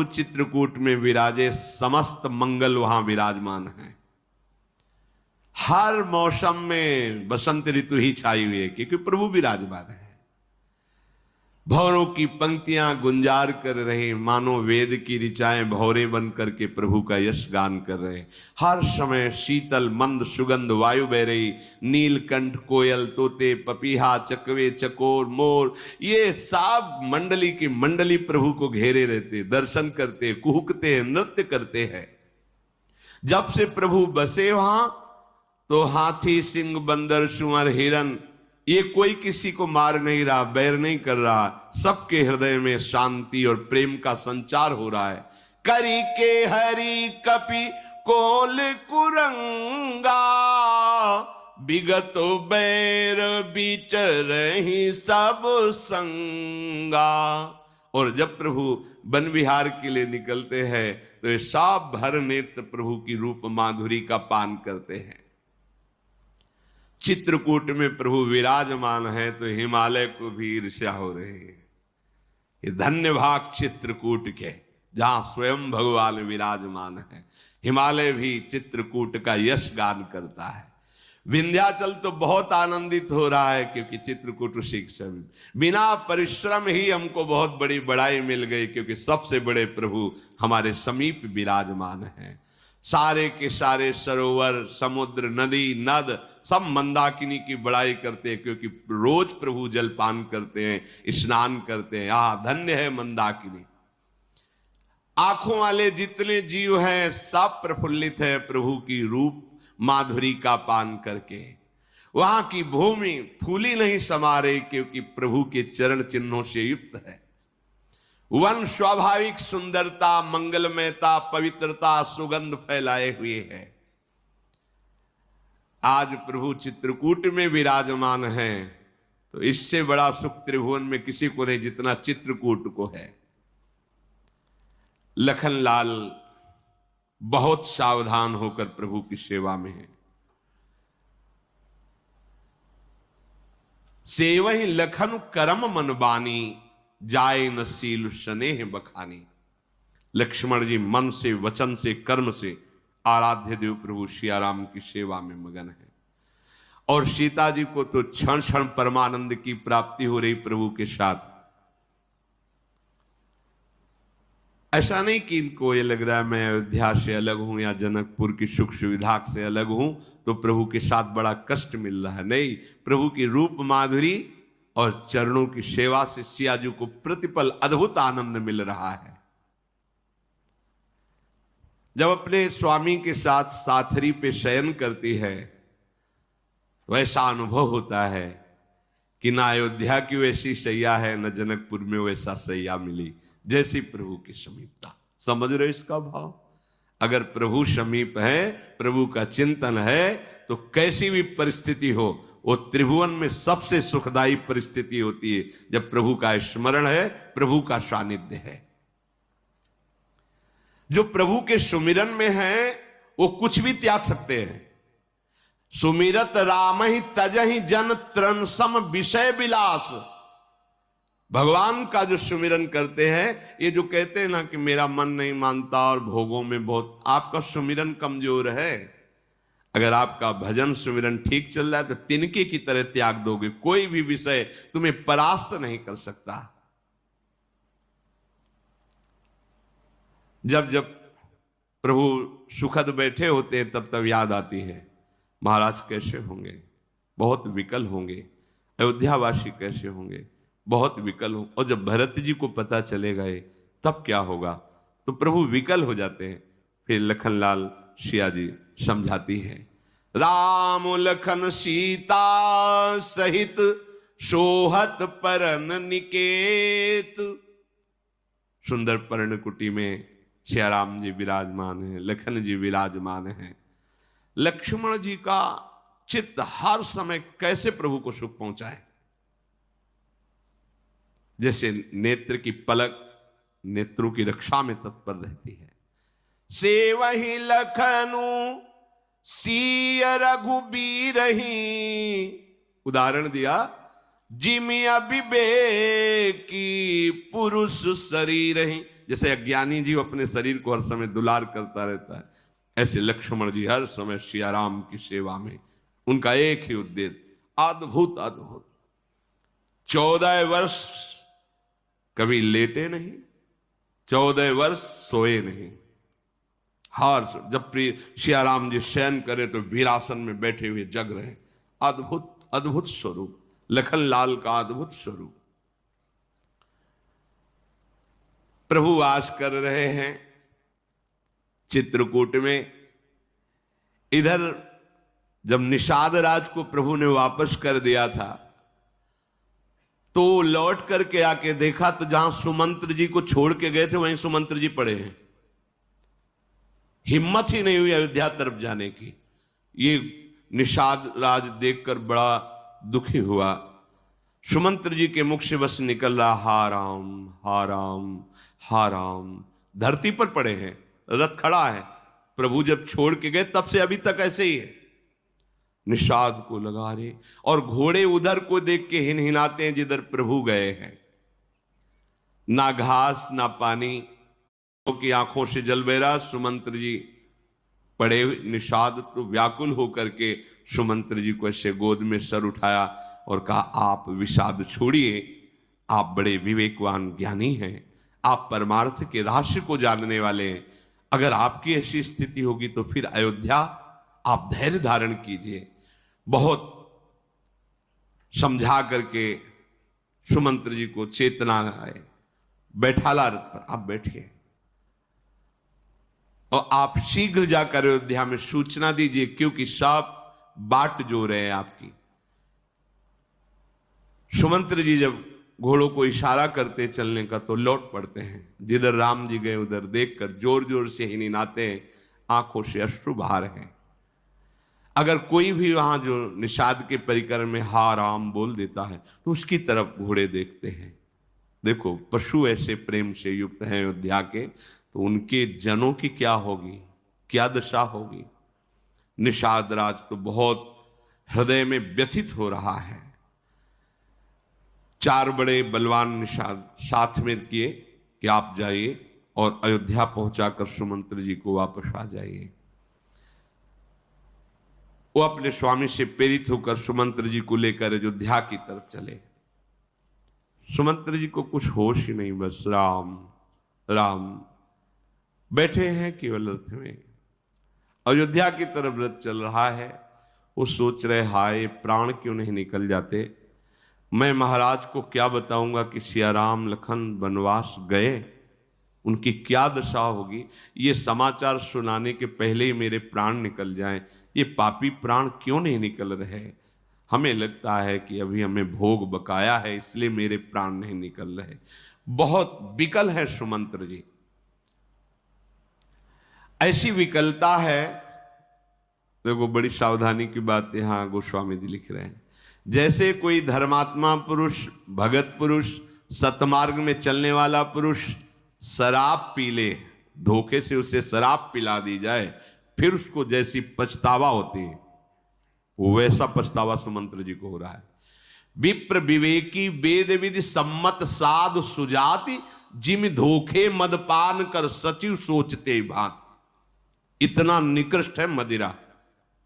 चित्रकूट में विराजे समस्त मंगल वहां विराजमान है। हर मौसम में बसंत ऋतु ही छाई हुई है क्योंकि प्रभु विराजमान है। भौरों की पंक्तियां गुंजार कर रहे, मानो वेद की ऋचाएं भौरे बन करके प्रभु का यश गान कर रहे। हर समय शीतल मंद सुगंध वायु बह रही, नीलकंठ कोयल तोते पपीहा चकवे चकोर मोर, ये सब मंडली की मंडली प्रभु को घेरे रहते, दर्शन करते, कुहकते हैं, नृत्य करते हैं। जब से प्रभु बसे वहां तो हाथी सिंह बंदर सुअर हिरन ये कोई किसी को मार नहीं रहा, बैर नहीं कर रहा, सबके हृदय में शांति और प्रेम का संचार हो रहा है। करी के हरि कपि कोल कुरंगा, विगतो बैर बिचरहि सब संगा। और जब प्रभु वन विहार के लिए निकलते हैं तो ये सब भर नेत्र प्रभु की रूप माधुरी का पान करते हैं। चित्रकूट में प्रभु विराजमान है तो हिमालय को भी ईर्ष्या हो रही है। ये धन्य भाग चित्रकूट के, जहां स्वयं भगवान विराजमान है। हिमालय भी चित्रकूट का यश गान करता है। विंध्याचल तो बहुत आनंदित हो रहा है क्योंकि चित्रकूट शिक्षण बिना परिश्रम ही हमको बहुत बड़ी बड़ाई मिल गई, क्योंकि सबसे बड़े प्रभु हमारे समीप विराजमान हैं। सारे के सारे सरोवर समुद्र नदी नद सब मंदाकिनी की बड़ाई करते हैं, क्योंकि रोज प्रभु जलपान करते हैं, स्नान करते हैं। धन्य है मंदाकिनी। आंखों वाले जितने जीव हैं सब प्रफुल्लित है प्रभु की रूप माधुरी का पान करके। वहां की भूमि फूली नहीं समा रही क्योंकि प्रभु के चरण चिन्हों से युक्त है। वन स्वाभाविक सुंदरता मंगलमयता पवित्रता सुगंध फैलाए हुए है। आज प्रभु चित्रकूट में विराजमान है तो इससे बड़ा सुख त्रिभुवन में किसी को नहीं जितना चित्रकूट को है। लखनलाल बहुत सावधान होकर प्रभु की सेवा में है। सेवहि लखन करम मन बानी, जाए न सील स्नेह बखानी। लक्ष्मण जी मन से वचन से कर्म से आराध्य देव प्रभु सियाराम की सेवा में मगन है। और सीता जी को तो क्षण क्षण परमानंद की प्राप्ति हो रही प्रभु के साथ। ऐसा नहीं कि इनको ये लग रहा है मैं अयोध्या से अलग हूं या जनकपुर की सुख सुविधा से अलग हूं तो प्रभु के साथ बड़ा कष्ट मिल रहा है। नहीं, प्रभु की रूप माधुरी और चरणों की सेवा से सिया जी को प्रतिपल अद्भुत आनंद मिल रहा है। जब अपने स्वामी के साथ साथरी पे शयन करती है वैसा अनुभव होता है कि ना अयोध्या की वैसी सैया है न जनकपुर में वैसा सैया मिली जैसी प्रभु की समीपता। समझ रहे इसका भाव? अगर प्रभु समीप है, प्रभु का चिंतन है तो कैसी भी परिस्थिति हो वो त्रिभुवन में सबसे सुखदायी परिस्थिति होती है जब प्रभु का स्मरण है, प्रभु का सानिध्य है। जो प्रभु के सुमिरन में है वो कुछ भी त्याग सकते हैं। सुमिरत राम ही तजहि जन त्रन सम विषय विलास। भगवान का जो सुमिरन करते हैं, ये जो कहते हैं ना कि मेरा मन नहीं मानता और भोगों में बहुत, आपका सुमिरन कमजोर है। अगर आपका भजन सुमिरन ठीक चल रहा है तो तिनके की तरह त्याग दोगे, कोई भी विषय तुम्हें परास्त नहीं कर सकता। जब जब प्रभु सुखद बैठे होते हैं तब तब याद आती है महाराज कैसे होंगे, बहुत विकल होंगे। अयोध्यावासी कैसे होंगे, बहुत विकल हो। और जब भरत जी को पता चले गए तब क्या होगा, तो प्रभु विकल हो जाते हैं। फिर लखनलाल सिया जी समझाती है, राम लखन सीता सहित सोहत परन निकेत। सुंदर पर्णकुटी में सियाराम जी विराजमान है, लखन जी विराजमान है। लक्ष्मण जी का चित्त हर समय कैसे प्रभु को सुख पहुंचाए, जैसे नेत्र की पलक नेत्रों की रक्षा में तत्पर रहती है। सेवहि लखनु सिय रघुबीरहि। उदाहरण दिया, जिमि अविवेकी पुरुष शरीर ही जैसे अज्ञानी जीव अपने शरीर को हर समय दुलार करता रहता है, ऐसे लक्ष्मण जी हर समय सिया राम की सेवा में, उनका एक ही उद्देश्य, अद्भुत अद्भुत। 14 वर्ष कभी लेटे नहीं, 14 वर्ष सोए नहीं। हर जब सिया राम जी शयन करे तो वीरासन में बैठे हुए जग रहे। अद्भुत अद्भुत स्वरूप, लखन लाल का अद्भुत स्वरूप। प्रभु वास कर रहे हैं चित्रकूट में। इधर जब निषाद राज को प्रभु ने वापस कर दिया था तो लौट करके आके देखा तो जहां सुमंत्र जी को छोड़ के गए थे वहीं सुमंत्र जी पड़े हैं। हिम्मत ही नहीं हुई अयोध्या तरफ जाने की। ये निषाद राज देखकर बड़ा दुखी हुआ। सुमंत्र जी के मुख से बस निकल रहा हा राम हा राम हा राम। धरती पर पड़े हैं, रथ खड़ा है। प्रभु जब छोड़ के गए तब से अभी तक ऐसे ही है। निषाद को लगा रहे और घोड़े उधर को देख के हिनहिनाते हैं जिधर प्रभु गए हैं। ना घास ना पानी, की आंखों से जल बह रहा। सुमंत्र जी पड़े हुए। निषाद तो व्याकुल होकर के सुमंत्र जी को ऐसे गोद में सर उठाया और कहा, आप विषाद छोड़िए, आप बड़े विवेकवान ज्ञानी हैं, आप परमार्थ के रहस्य को जानने वाले हैं। अगर आपकी ऐसी स्थिति होगी तो फिर अयोध्या आप धैर्य धारण कीजिए। बहुत समझा करके सुमंत्र जी को चेतना आए, बैठाला रथ पर, आप बैठिए और आप शीघ्र जाकर अयोध्या में सूचना दीजिए, क्योंकि सब बाट जो रहे हैं आपकी। सुमंत्र जी जब घोड़ों को इशारा करते चलने का तो लौट पड़ते हैं। जिधर राम जी गए उधर देखकर जोर जोर से हिनहिनाते हैं, आंखों से अश्रु बहा रहे हैं। अगर कोई भी वहां जो निषाद के परिकर में हा राम बोल देता है तो उसकी तरफ घोड़े देखते हैं। देखो पशु ऐसे प्रेम से युक्त हैं अयोध्या के, तो उनके जनों की क्या होगी, क्या दशा होगी। निषाद राज तो बहुत हृदय में व्यथित हो रहा है। 4 बड़े बलवान निषाद साथ में किए कि आप जाइए और अयोध्या पहुंचाकर सुमंत्र जी को वापस आ जाइए। वो अपने स्वामी से प्रेरित होकर सुमंत्र जी को लेकर अयोध्या की तरफ चले। सुमंत्र जी को कुछ होश ही नहीं, बस राम राम बैठे हैं केवल रथ में। अयोध्या की तरफ रथ चल रहा है। वो सोच रहे, हाय प्राण क्यों नहीं निकल जाते। मैं महाराज को क्या बताऊंगा कि सिया राम लखन वनवास गए, उनकी क्या दशा होगी। ये समाचार सुनाने के पहले ही मेरे प्राण निकल जाएं। ये पापी प्राण क्यों नहीं निकल रहे। हमें लगता है कि अभी हमें भोग बकाया है, इसलिए मेरे प्राण नहीं निकल रहे। बहुत विकल है सुमंत्र जी। ऐसी विकलता है, देखो बड़ी सावधानी की बात यहां गोस्वामी जी लिख रहे हैं। जैसे कोई धर्मात्मा पुरुष, भगत पुरुष, सतमार्ग में चलने वाला पुरुष शराब पी ले, धोखे से उसे शराब पिला दी जाए, फिर उसको जैसी पछतावा होती है, वैसा पछतावा सुमंत्र जी को हो रहा है। विप्र विवेकी वेद विधि सम्मत साध सुजाति, जिम धोखे मदपान कर सचिव सोचते भांति। इतना निकृष्ट है मदिरा,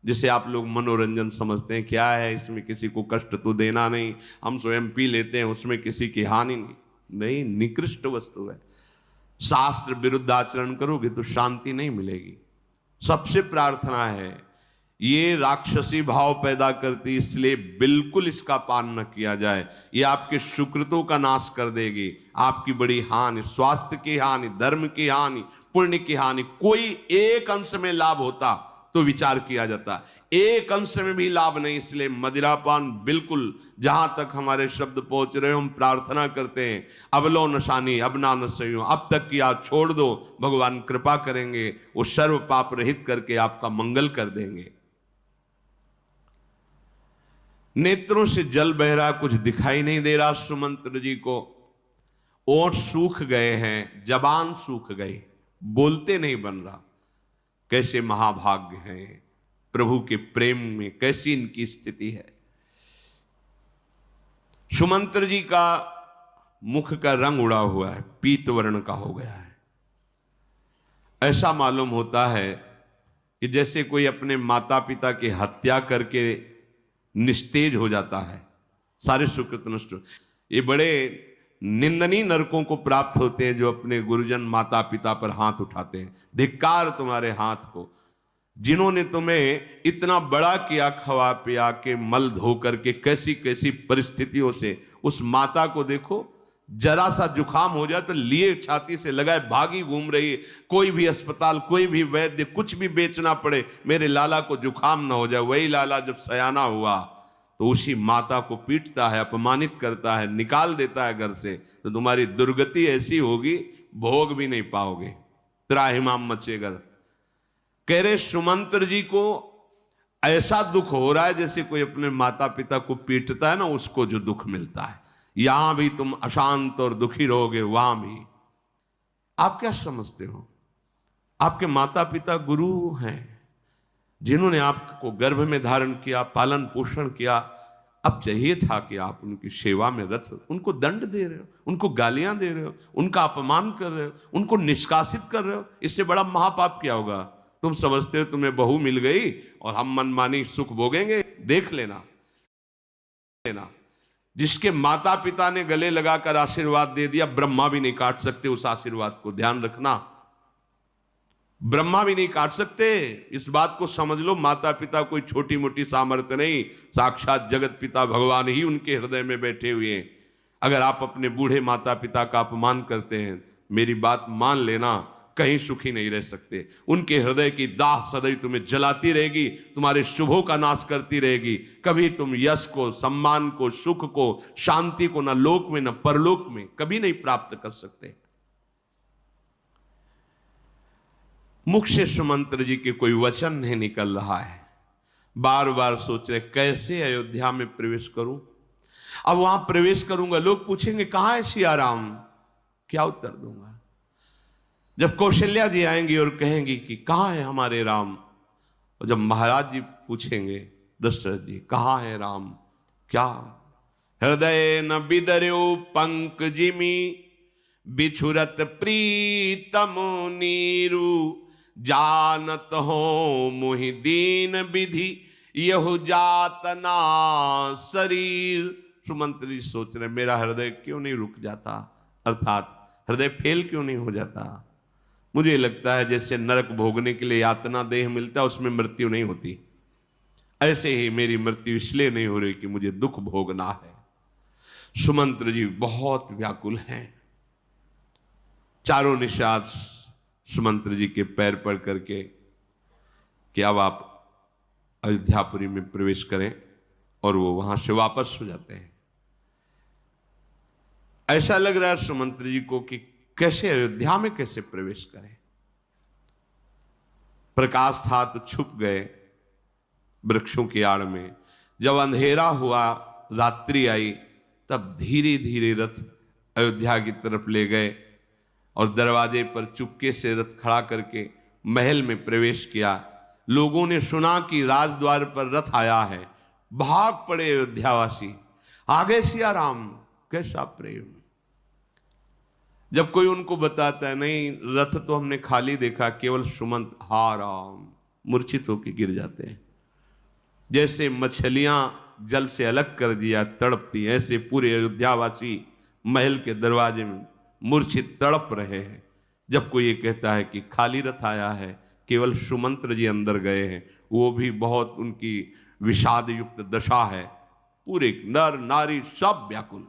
जिसे आप लोग मनोरंजन समझते हैं। क्या है इसमें, किसी को कष्ट तो देना नहीं, हम स्वयं पी लेते हैं, उसमें किसी की हानि नहीं। निकृष्ट वस्तु है। शास्त्र विरुद्ध आचरण करोगे तो शांति नहीं मिलेगी। सबसे प्रार्थना है, ये राक्षसी भाव पैदा करती, इसलिए बिल्कुल इसका पान न किया जाए। ये आपके सुकृतों का नाश कर देगी, आपकी बड़ी हानि, स्वास्थ्य की हानि, धर्म की हानि, पुण्य की हानि। कोई एक अंश में लाभ होता तो विचार किया जाता, एक अंश में भी लाभ नहीं। इसलिए मदिरापान बिल्कुल, जहां तक हमारे शब्द पहुंच रहे हो, हम प्रार्थना करते हैं, अब लो नशानी अब ना नशो, अब तक की आप छोड़ दो, भगवान कृपा करेंगे, वो सर्व पाप रहित करके आपका मंगल कर देंगे। नेत्रों से जल बह रहा, कुछ दिखाई नहीं दे रहा सुमंत्र जी को। ओठ सूख गए हैं, जबान सूख गई, बोलते नहीं बन रहा। कैसे महाभाग्य हैं प्रभु के प्रेम में, कैसी इनकी स्थिति है। सुमंत्र जी का मुख का रंग उड़ा हुआ है, पीत वर्ण का हो गया है। ऐसा मालूम होता है कि जैसे कोई अपने माता पिता की हत्या करके निस्तेज हो जाता है, सारे सुकृत नष्ट। ये बड़े निंदनीय नरकों को प्राप्त होते हैं जो अपने गुरुजन माता पिता पर हाथ उठाते हैं। धिक्कार तुम्हारे हाथ को, जिन्होंने तुम्हें इतना बड़ा किया, खवा पिया के, मल धो करके, कैसी कैसी परिस्थितियों से। उस माता को देखो, जरा सा जुकाम हो जाए तो लिए छाती से लगाए भागी घूम रही है। कोई भी अस्पताल, कोई भी वैद्य, कुछ भी बेचना पड़े, मेरे लाला को जुकाम ना हो जाए। वही लाला जब सयाना हुआ तो उसी माता को पीटता है, अपमानित करता है, निकाल देता है घर से। तो तुम्हारी दुर्गति ऐसी होगी, भोग भी नहीं पाओगे, त्राहिमाम मचेगा। कह रहे सुमंत्र जी को ऐसा दुख हो रहा है जैसे कोई अपने माता पिता को पीटता है ना, उसको जो दुख मिलता है। यहां भी तुम अशांत और दुखी रहोगे, वहां भी। आप क्या समझते हो? आपके माता पिता गुरु हैं, जिन्होंने आपको गर्भ में धारण किया, पालन पोषण किया। अब चाहिए था कि आप उनकी सेवा में रत हो। उनको दंड दे रहे हो, उनको गालियां दे रहे हो, उनका अपमान कर रहे हो, उनको निष्कासित कर रहे हो। इससे बड़ा महापाप क्या होगा? तुम समझते हो तुम्हें बहू मिल गई और हम मनमानी सुख भोगेंगे? देख लेना। जिसके माता पिता ने गले लगाकर आशीर्वाद दे दिया, ब्रह्मा भी नहीं काट सकते उस आशीर्वाद को। ध्यान रखना, ब्रह्मा भी नहीं काट सकते। इस बात को समझ लो। माता पिता कोई छोटी मोटी सामर्थ्य नहीं, साक्षात जगत पिता भगवान ही उनके हृदय में बैठे हुए हैं। अगर आप अपने बूढ़े माता पिता का अपमान करते हैं, मेरी बात मान लेना, कहीं सुखी नहीं रह सकते। उनके हृदय की दाह सदैव तुम्हें जलाती रहेगी, तुम्हारे शुभों का नाश करती रहेगी। कभी तुम यश को, सम्मान को, सुख को, शांति को न लोक में न परलोक में कभी नहीं प्राप्त कर सकते। मुख से सुमंत्र जी के कोई वचन नहीं निकल रहा है। बार बार सोच रहे कैसे अयोध्या में प्रवेश करूं। अब वहां प्रवेश करूंगा, लोग पूछेंगे कहां है सिया राम? क्या उत्तर दूंगा? जब कौशल्या जी आएंगी और कहेंगी कि कहां है हमारे राम, और जब महाराज जी पूछेंगे दशरथ जी कहां है राम, क्या? हृदय न बिदर्यो पंकजिमी, बिछुरत प्रीतम नीरू, जानत हो मुहि दीन विधि, यहु जातना शरीर। सुमंत्र जी सोच रहे मेरा हृदय क्यों नहीं रुक जाता, अर्थात हृदय फेल क्यों नहीं हो जाता। मुझे लगता है जैसे नरक भोगने के लिए यातना देह मिलता है, उसमें मृत्यु नहीं होती, ऐसे ही मेरी मृत्यु इसलिए नहीं हो रही कि मुझे दुख भोगना है। सुमंत्र जी बहुत व्याकुल हैं। चारों निषाद सुमंत्र जी के पैर पड़ करके कि अब आप अयोध्यापुरी में प्रवेश करें, और वो वहां से वापस हो जाते हैं। ऐसा लग रहा है सुमंत्र जी को कि कैसे अयोध्या में कैसे प्रवेश करें। प्रकाश था तो छुप गए वृक्षों की आड़ में। जब अंधेरा हुआ, रात्रि आई, तब धीरे धीरे रथ अयोध्या की तरफ ले गए और दरवाजे पर चुपके से रथ खड़ा करके महल में प्रवेश किया। लोगों ने सुना कि राजद्वार पर रथ आया है, भाग पड़े अयोध्यावासी। आगे सिया राम, कैसा प्रेम। जब कोई उनको बताता है नहीं रथ तो हमने खाली देखा, केवल सुमंत, हा राम, मूर्छित होकर गिर जाते हैं। जैसे मछलियां जल से अलग कर दिया तड़पती, ऐसे पूरे अयोध्यावासी महल के दरवाजे में मूर्छित तड़प रहे हैं। जब कोई ये कहता है कि खाली रथ आया है, केवल सुमंत्र जी अंदर गए हैं, वो भी बहुत उनकी विषाद युक्त दशा है। पूरे नर नारी सब व्याकुल।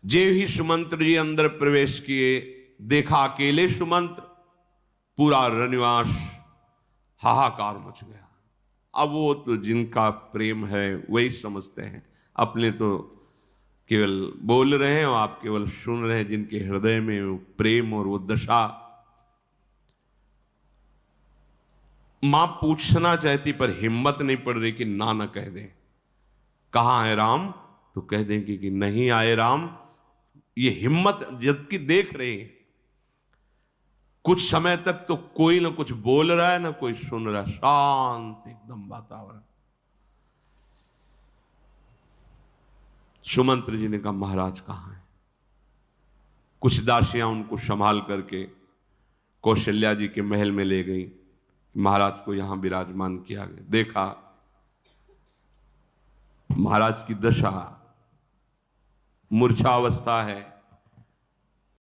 जे ही सुमंत्र जी अंदर प्रवेश किए, देखा अकेले सुमंत्र, पूरा रनिवास हाहाकार मच गया। अब वो तो जिनका प्रेम है वही समझते हैं, अपने तो केवल बोल रहे हैं और आप केवल सुन रहे हैं। जिनके हृदय में वो प्रेम और वो दशा। मां पूछना चाहती पर हिम्मत नहीं पड़ रही कि ना न कह दें। कहां है राम? तो कह देंगे कि नहीं आए राम। ये हिम्मत जबकि देख रहे हैं। कुछ समय तक तो कोई ना कुछ बोल रहा है ना कोई सुन रहा है, शांत एकदम वातावरण। सुमंत्र जी ने कहा महाराज कहां है? कुछ दासियां उनको संभाल करके कौशल्या जी के महल में ले गई, महाराज को यहां विराजमान किया गया। देखा महाराज की दशा, मूर्छावस्था है,